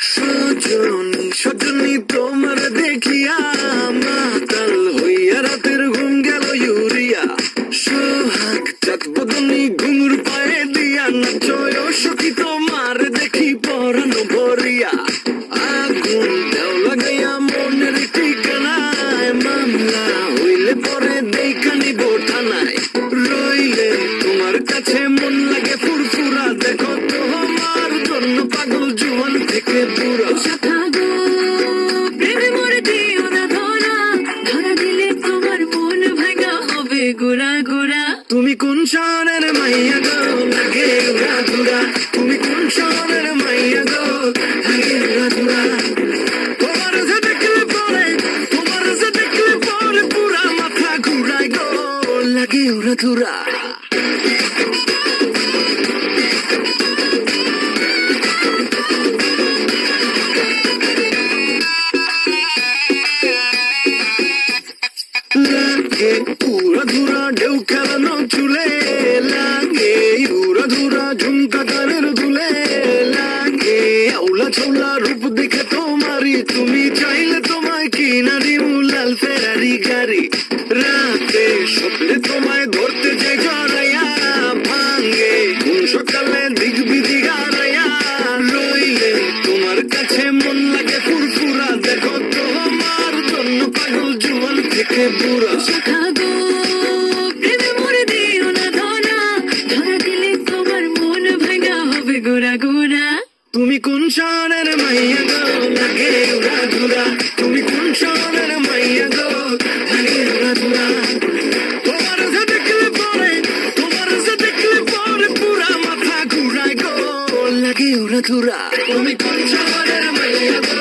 সজনী সজনী তোমার দেখিয়া মাতাল হইয়া রাতের ঘুম গেল ইউরিয়া সোহাগ চাঁদ বদনী ঘুঙুর পায়ে দিয়া নাচয় সখী তোমার দেখি পরানো ভরিয়া আগুন দেও লাগাইয়া মনের ঠিকানায় মামলা হইলে পরে দেখা নিব থানায় রইলে তোমার কাছে মন লাগে ফুরফুরা দেখো তোমার জন্য পাগল জুয়ান থেকে পুরা গুড়া গুড়া তুমি কোন শহরের মাইয়া গো লাগে উড়া ধুরা তুমি কোন শহরের মাইয়া গো লাগে উড়া ধুরা তোমার যে দেখলে পরে পুরা মাথা ঘুরায় গো লাগে উড়া ধুরা লাগে উড়া ধুরা ঢেউ খেলানো চুলে লাগে উড়া ধুরা ঝুমকা গানের দুলে লাগে আউলা ছৌলা রূপ দেখে তোমারি তুমি চাইলে তোমায় কিনা দিমু লাল ফেরারি গাড়ি রাতে স্বপ্নে তোমায় ধরতে যাই জড়াইয়া ভাঙ্গে কোন সকালে দিক বিধি গাড়াইয়া রইলে তোমার কাছে মন লাগে ফুরফুরা দেখো তোমার জন্য পাগল জুয়ান থেকে বুড়া গুড়া গুড়া তুমি কোন শহরের মাইয়া গো লাগে উড়া ধুরা তুমি কোন শহরের মাইয়া গো লাগে উড়া ধুরা তোমার যে দেখলে পরে পুরা মাথা ঘুরায় গো লাগে উড়া ধুরা তুমি কোন শহরের মাইয়া গো